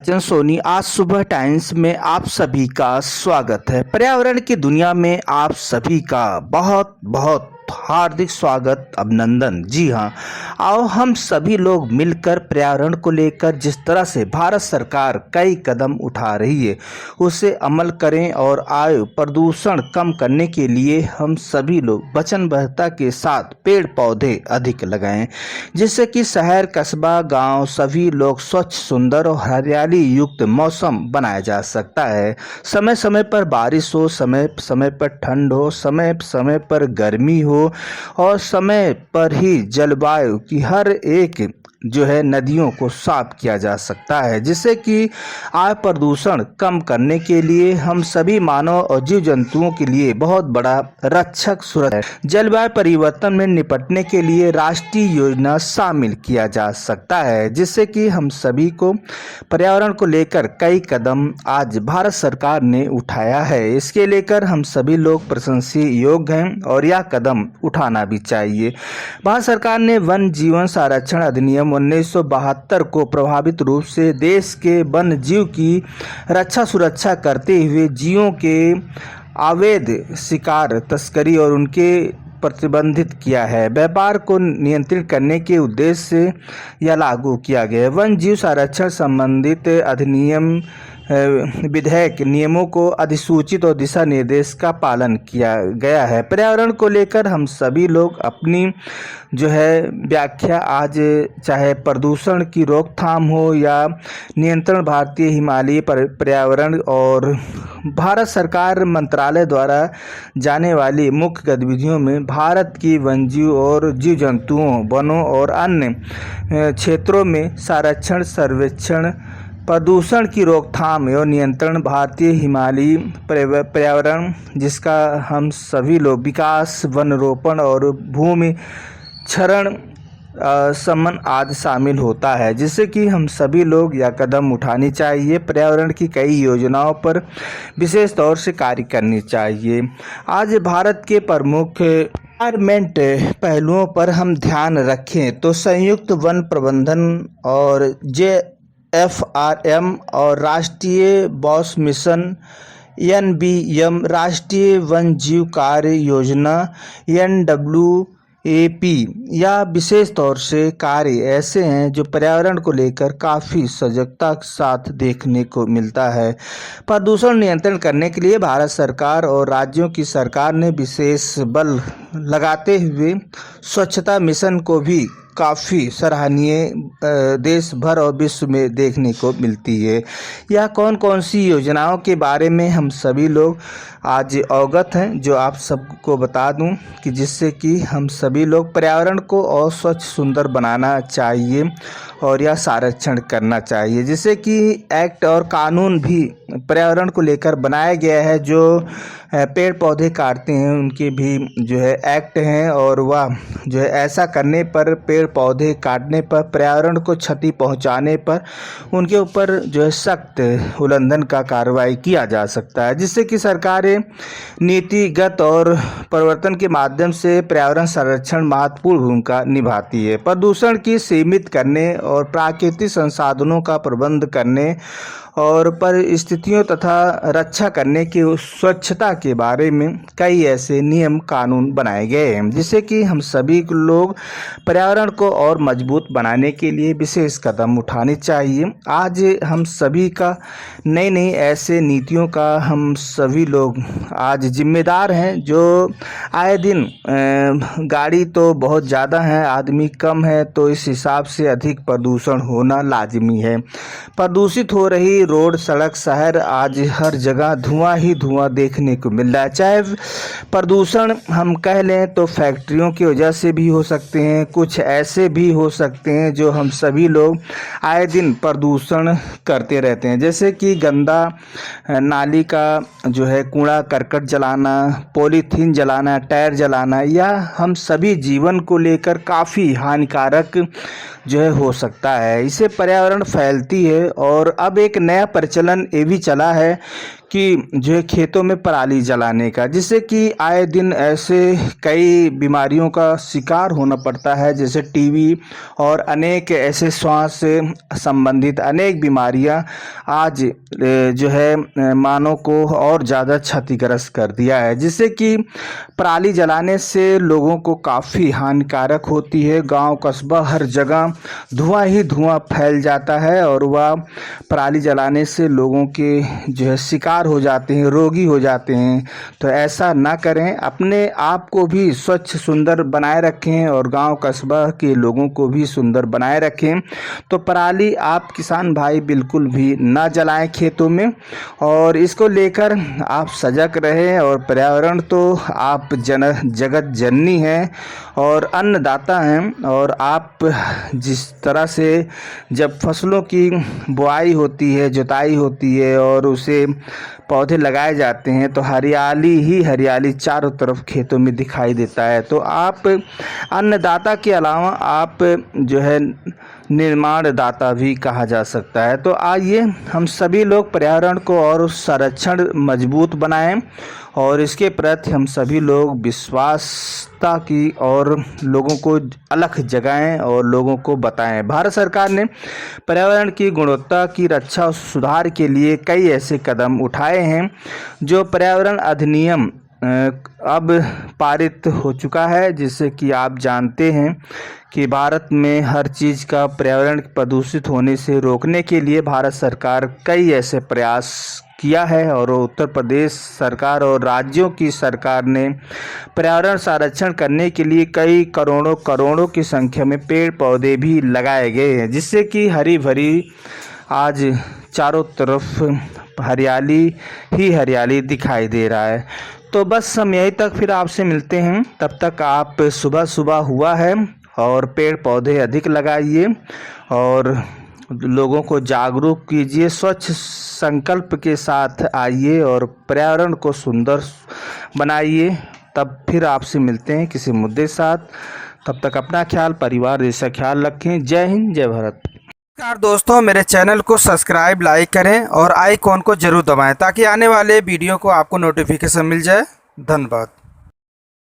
जन सोनी आज सुबह टाइम्स में आप सभी का स्वागत है। पर्यावरण की दुनिया में आप सभी का बहुत बहुत हार्दिक स्वागत, अभिनंदन। जी हाँ, आओ हम सभी लोग मिलकर पर्यावरण को लेकर जिस तरह से भारत सरकार कई कदम उठा रही है उसे अमल करें और वायु प्रदूषण कम करने के लिए हम सभी लोग वचनबद्धता के साथ पेड़ पौधे अधिक लगाएं, जिससे कि शहर, कस्बा, गांव सभी लोग स्वच्छ, सुंदर और हरियाली युक्त मौसम बनाया जा सकता है। समय समय पर बारिश हो, समय समय पर ठंड हो, समय समय पर गर्मी हो और समय पर ही जलवायु की हर एक नदियों को साफ किया जा सकता है, जिससे कि वायु प्रदूषण कम करने के लिए हम सभी मानव और जीव जंतुओं के लिए बहुत बड़ा रक्षक सुरक्षा है। जलवायु परिवर्तन में निपटने के लिए राष्ट्रीय योजना शामिल किया जा सकता है, जिससे कि हम सभी को पर्यावरण को लेकर कई कदम आज भारत सरकार ने उठाया है। इसके लेकर हम सभी लोग प्रशंसनीय योग्य हैं और यह कदम उठाना भी चाहिए। भारत सरकार ने वन जीवन संरक्षण अधिनियम 1972 को प्रभावित रूप से देश के वन जीव की रक्षा सुरक्षा करते हुए जीवों के अवैध शिकार, तस्करी और उनके प्रतिबंधित किया है। व्यापार को नियंत्रित करने के उद्देश्य से यह लागू किया गया है। वन जीव संरक्षण संबंधित अधिनियम विधेयक नियमों को अधिसूचित और दिशा निर्देश का पालन किया गया है। पर्यावरण को लेकर हम सभी लोग अपनी व्याख्या आज चाहे प्रदूषण की रोकथाम हो या नियंत्रण भारतीय हिमालयी पर्यावरण और भारत सरकार मंत्रालय द्वारा जाने वाली मुख्य गतिविधियों में भारत की वन्यजीव और जीव जंतुओं, वनों और अन्य क्षेत्रों में संरक्षण, सर्वेक्षण, प्रदूषण की रोकथाम एवं नियंत्रण, भारतीय हिमालयी पर्यावरण जिसका हम सभी लोग विकास, वन रोपण और भूमि क्षरण शमन आदि शामिल होता है, जिससे कि हम सभी लोग यह कदम उठानी चाहिए। पर्यावरण की कई योजनाओं पर विशेष तौर से कार्य करनी चाहिए। आज भारत के प्रमुख एनवायरमेंट पहलुओं पर हम ध्यान रखें तो संयुक्त वन प्रबंधन और JFRM और राष्ट्रीय बॉस मिशन, NBM, राष्ट्रीय वन जीव कार्य योजना, NWAP या विशेष तौर से कार्य ऐसे हैं जो पर्यावरण को लेकर काफ़ी सजगता के साथ देखने को मिलता है। प्रदूषण नियंत्रण करने के लिए भारत सरकार और राज्यों की सरकार ने विशेष बल लगाते हुए स्वच्छता मिशन को भी काफ़ी सराहनीय देश भर और विश्व में देखने को मिलती है। यह कौन कौन सी योजनाओं के बारे में हम सभी लोग आज अवगत हैं, जो आप सबको बता दूं कि जिससे कि हम सभी लोग पर्यावरण को और स्वच्छ, सुंदर बनाना चाहिए और यह संरक्षण करना चाहिए, जिससे कि एक्ट और कानून भी पर्यावरण को लेकर बनाया गया है। जो पेड़ पौधे काटते हैं उनके भी एक्ट हैं और वह ऐसा करने पर, पेड़ पौधे काटने पर, पर्यावरण को क्षति पहुंचाने पर उनके ऊपर सख्त उल्लंघन का कार्रवाई किया जा सकता है, जिससे कि सरकारें नीतिगत और परिवर्तन के माध्यम से पर्यावरण संरक्षण महत्वपूर्ण भूमिका निभाती है। प्रदूषण की सीमित करने और प्राकृतिक संसाधनों का प्रबंध करने और परिस्थितियों तथा रक्षा करने की स्वच्छता के बारे में कई ऐसे नियम कानून बनाए गए हैं, जिससे कि हम सभी लोग पर्यावरण को और मजबूत बनाने के लिए विशेष कदम उठाने चाहिए। आज हम सभी का नई नई ऐसे नीतियों का हम सभी लोग आज जिम्मेदार हैं, जो आए दिन गाड़ी तो बहुत ज़्यादा है, आदमी कम है, तो इस हिसाब से अधिक प्रदूषण होना लाजमी है। प्रदूषित हो रही रोड, सड़क, शहर, आज हर जगह धुआं ही धुआं देखने को मिल रहा है। चाहे प्रदूषण हम कह लें तो फैक्ट्रियों की वजह से भी हो सकते हैं, कुछ ऐसे भी हो सकते हैं जो हम सभी लोग आए दिन प्रदूषण करते रहते हैं, जैसे कि गंदा नाली का कूड़ा करकट जलाना, पॉलीथीन जलाना, टायर जलाना, यह हम सभी जीवन को लेकर काफ़ी हानिकारक हो सकता है। इससे पर्यावरण फैलती है और अब एक नया प्रचलन ये भी चला है कि जो है खेतों में पराली जलाने का, जिससे कि आए दिन ऐसे कई बीमारियों का शिकार होना पड़ता है, जैसे टीबी और अनेक ऐसे श्वास से संबंधित अनेक बीमारियां आज जो है मानव को और ज़्यादा क्षतिग्रस्त कर दिया है, जिससे कि पराली जलाने से लोगों को काफ़ी हानिकारक होती है। गांव कस्बा हर जगह धुआं ही धुआं फैल जाता है और वह पराली जलाने से लोगों के जो है शिकार हो जाते हैं, रोगी हो जाते हैं। तो ऐसा ना करें, अपने आप को भी स्वच्छ सुंदर बनाए रखें और गांव कस्बा के लोगों को भी सुंदर बनाए रखें। तो पराली आप किसान भाई बिल्कुल भी ना जलाएं खेतों में, और इसको लेकर आप सजग रहें। और पर्यावरण तो आप जगत जननी हैं और अन्नदाता हैं, और आप जिस तरह से जब फसलों की बुआई होती है, जुताई होती है और उसे पौधे लगाए जाते हैं तो हरियाली ही हरियाली चारों तरफ खेतों में दिखाई देता है। तो आप अन्नदाता के अलावा आप जो है निर्माणदाता भी कहा जा सकता है। तो आइए हम सभी लोग पर्यावरण को और संरक्षण मजबूत बनाएं और इसके प्रति हम सभी लोग विश्वासता की और लोगों को अलख जगाएं और लोगों को बताएं। भारत सरकार ने पर्यावरण की गुणवत्ता की रक्षा और सुधार के लिए कई ऐसे कदम उठाए हैं। जो पर्यावरण अधिनियम अब पारित हो चुका है, जिससे कि आप जानते हैं कि भारत में हर चीज़ का पर्यावरण प्रदूषित होने से रोकने के लिए भारत सरकार कई ऐसे प्रयास किया है। और उत्तर प्रदेश सरकार और राज्यों की सरकार ने पर्यावरण संरक्षण करने के लिए कई करोड़ों की संख्या में पेड़ पौधे भी लगाए गए हैं, जिससे कि हरी भरी आज चारों तरफ हरियाली ही हरियाली दिखाई दे रहा है। तो बस हम यहीं तक फिर आपसे मिलते हैं। तब तक आप सुबह हुआ है और पेड़ पौधे अधिक लगाइए और लोगों को जागरूक कीजिए, स्वच्छ संकल्प के साथ आइए और पर्यावरण को सुंदर बनाइए। तब फिर आपसे मिलते हैं किसी मुद्दे साथ। तब तक अपना ख्याल, परिवार जैसा ख्याल रखें। जय हिंद, जय भारत। नमस्कार दोस्तों, मेरे चैनल को सब्सक्राइब लाइक करें और आइकॉन को जरूर दबाएं ताकि आने वाले वीडियो को आपको नोटिफिकेशन मिल जाए। धन्यवाद।